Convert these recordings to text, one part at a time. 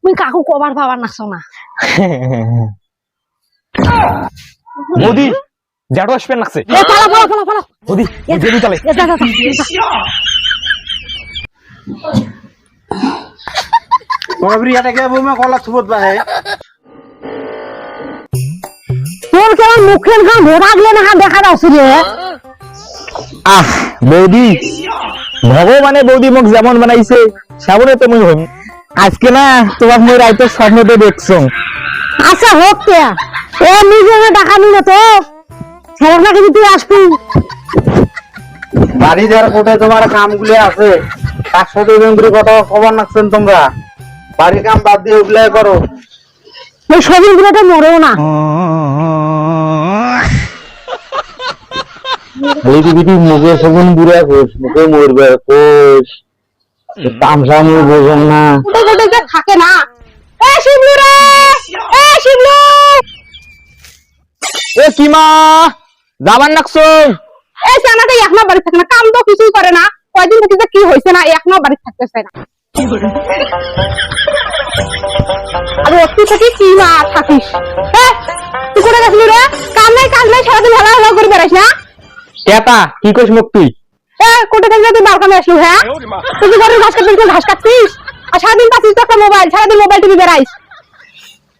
মুই কাকু কবার পাবার নাকছো না মোদি জাডু আসবে নাকছে এ পালা পালা পালা পালা মোদি জেলু চলে এ যা যা তোমরা এটাকে বইমা কলা থুবত বাহে তোর কেমন মুখের ঘাম ভোরাগলে না দেখা দাওছি রে আহ বৌদি ভগবানে বৌদি মুখ যেমন বানাইছে সেমনে তো মুই হইম আজকে না তোমার মই রাইতে স্বপ্নতে দেখছো আচ্ছা হোক কে ও নিজে টাকা নিল তো ছেলে নাকি তুই আসবি বাড়ি যার কোটে তোমার কামগুলো আছে তার সাথে বেঙ্গুরি কথা খবর নাকছেন তোমরা বাড়ির কাম বাদ দিয়ে ওগুলাই করো ওই শরীরগুলো তো মরেও না বৌদি বিটি মুখে সগুন বুড়া কোষ মুখে মরবে কোষ তামসাম বোঝেন না কোটে কোটে যে থাকে না এ শিবলু রে এ শিবলু এ কিমা যাবার নাকছো এই সানাটা এক না বাড়ি থাকে না কাম তো কিছুই করে না কয়দিন থেকে যে কি হইছে না এক না বাড়ি থাকতেছে না আরে অতি থেকে কি মা থাকিস এ তুই কোথায় গেছিলি রে কাম নাই কাজ নাই সারাদিন ভালো ভালো করে বেড়াইস না কেতা কি কইস মুখ তুই এ কোথায় থেকে তুই বালকামে আসলু হ্যাঁ তুই কি ঘরের ঘাস কাটছিস ঘাস কাটছিস আর সারাদিন পাচ্ছিস তো একটা মোবাইল সারাদিন মোবাইল টিভি বেড়াইস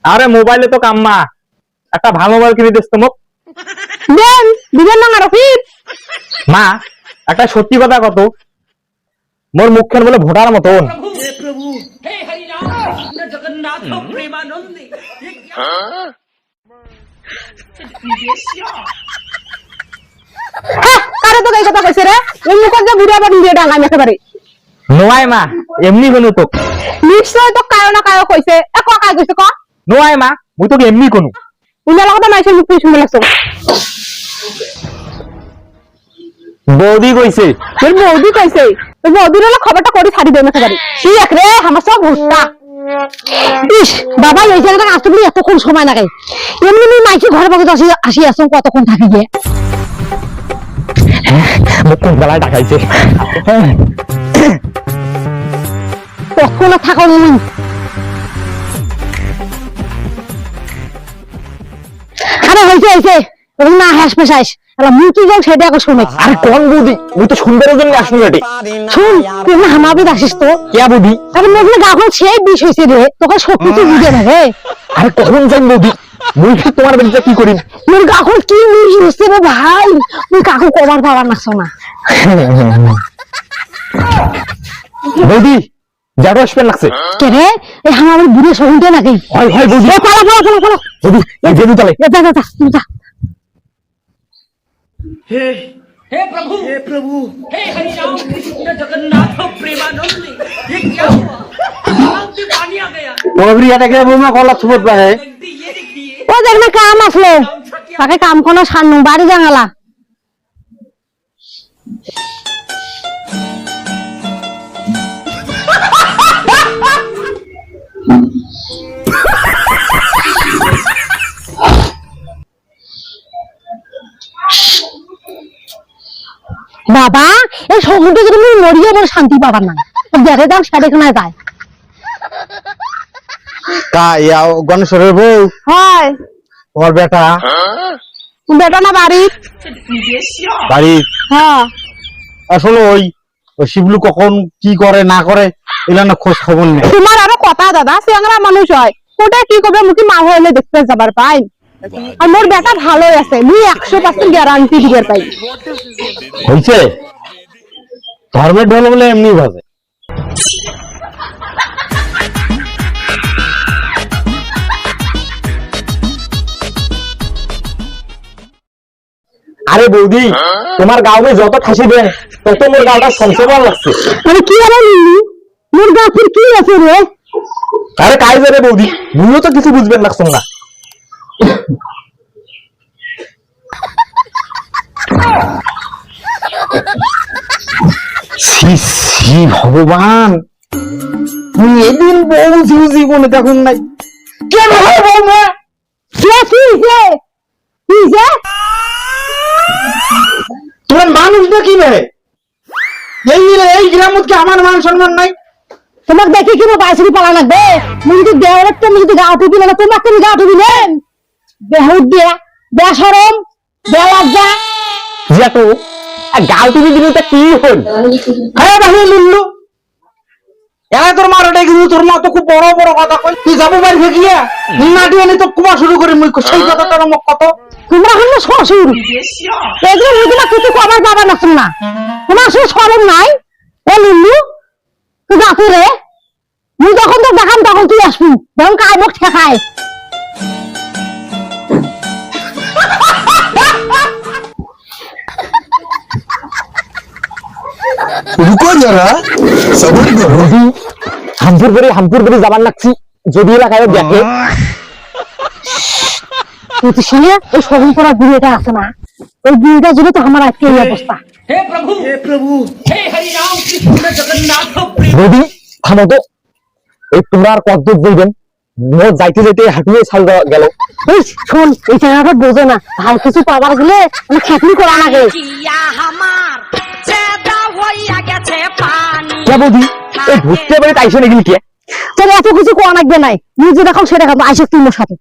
আরে মোবাইলে তো কাম্মা একটা ভালো মোবাইল কিনে দিস তো মুখ দেন দিবেন না রফিক মা একটা সত্যি কথা কত মোর মুখখান বলে ভোটার মতন हे प्रभु हे हरि राम कृष्ण जगन्नाथ प्रेमानंद ये क्या কারে তো এই কথা কইছে রে এই মুখ যে বুড়া বাড়ি দিয়ে ডাঙাই একেবারে নোয়াই মা এমনি কোনো তো নিশ্চয় তো কারো না কারো কইছে এ ক কাজ কইছে ক নোয়াই মা মুই তোকে এমনি কোনো উনার কথা মাইছে মুখ শুনে লাগছো বৌদি কইছে তোর বৌদি কইছে তোর বৌদির হলো খবরটা করে ছাড়ি দেবে একেবারে কি এক রে আমার সব ভুট্টা ইস বাবা এই জায়গাটা আসতে বলি এতক্ষণ সময় লাগে এমনি মাইকে ঘরে পাকে আসি আসো কতক্ষণ থাকি গিয়ে মুখ কোন বেলায় ডাকাইছে তখন থাকো নি আরে হইছে ওই না হাস পেশাইস আলা মুকি যাও সেটা এখন শুনে আরে কোন বৌদি মুই তো সুন্দরের জন্য আসনি এটি শুন তুই না হামাবি আসিস তো কে বৌদি আরে মেঘলে গাখন সেই বিষ হইছে রে তোকে সব কিছু বুঝে না রে আরে কখন যাই বৌদি মুই কি তোমার বাড়িতে কি করি তোর গাখন কি মিষ হইছে রে ভাই তুই কাকু কবার পাবার নাকছো না বৌদি জাডু আসবে নাকছে কে রে এই হামাবি বুড়ে সহিতে নাকি হয় হয় বৌদি এ পালা পালা পালা পালা বৌদি এই জেলু চলে এ যা যা যা তুই যা हे प्रभु हे हरि राम कृष्ण जगन्नाथ प्रेमानंद ये क्या हुआ आग में पानी आ गया তোমরা এটাকে বইমা কলা থুবত বাহে जल्दी ये देखिए ও দেখ না কাম আসলো তাকে কাম কোনো সান্নু বাড়ি জাঙালা বাবা এই সমুদ্রে যদি তুমি মরিয়ে বলে শান্তি পাবার না দেখে যাও সাড়ে কোনায় যায় কা ইয়া গণেশ্বরের বউ হয় তোমার বেটা বেটা না বাড়ি বাড়ি হ্যাঁ আসলে ওই শিবলু কখন কি করে না করে এগুলা না খোঁজ খবর নেই তোমার আরো কথা দাদা চেংরা মানুষ হয় ওটা কি করবে মুখে মা হইলে দেখতে যাবার পাই আর মোর বেটা ভালোই আছে মুই 100% গ্যারান্টি দিবার পাই হয়েছে ধর্মের ঢোল বলে এমনি ভাবে আরে বৌদি তোমার গাঁও যত খাসি দেন তত মোর গাঁওটা সংসবার লাগছে আরে কি আরে নিলি মোর গাছের কি আছে রে আরে কাই যাবে বৌদি মুইও তো কিছু বুঝবেন লাগছ না ছি ছি ভগবান তুমি এদিন বউ জীবনে দেখুন নাই কেন হয় বৌমা কে কি যে তোমার মানুষ না কি রে এই গ্রামত কি আমার মান সম্মান নাই তোমাকে দেখি কি বাইসি পালা লাগবে মুই যদি দেওয়ার তুমি যদি গা উঠবি না তোমাকে তুমি গা উঠবি না বেহুদ দিয়া বেশরম বেলজ্জা জিয়াটো গাও টিভি দিনটা কি হল হ্যাঁ বাবু লুল্লু এলা তোর মারোটা কিন্তু তোর মা তো খুব বড় বড় কথা কই তুই যাবো বাড়ি গিয়া নাটি এনে তো কুমা শুরু করে মুই সেই কথাটা মোক কত তোমরা হলো শ্বশুর এগুলো মুই কিছু কবার বাবা নাচুন না তোমার আসলে সরম নাই ও লিল্লু তুই যাতে রে মুই যখন তো দেখাম তখন তুই আসবি যখন কায় মুখ ঠেকায় रुको जरा सबर करो বৌদি হামপুর করে যাবার লাগছি যদি এলাকায় দেখে তুই তো শুনে ওই শরম করা বুড়িটা আছে না ওই বুড়িটার জন্য তো আমার আজকে এই অবস্থা हे प्रभु हे हरि राम कृष्ण जगन्नाथ प्रेम বৌদি থামো তো এই তোমরা আর কতদূর বলবেন মোট যাইতে যাইতে হাঁটুয়ে ছাল গেল এই শোন এই জায়গাটা বোঝে না ভালো কিছু পাবার গেলে মানে খেতনি করা লাগে কে বৌদি এই ঘুরতে পারে তাইছো নাকি কে তোর এত কিছু করা লাগবে নাই নিজে দেখো সেটা খাবো আইসে তুই মোর সাথে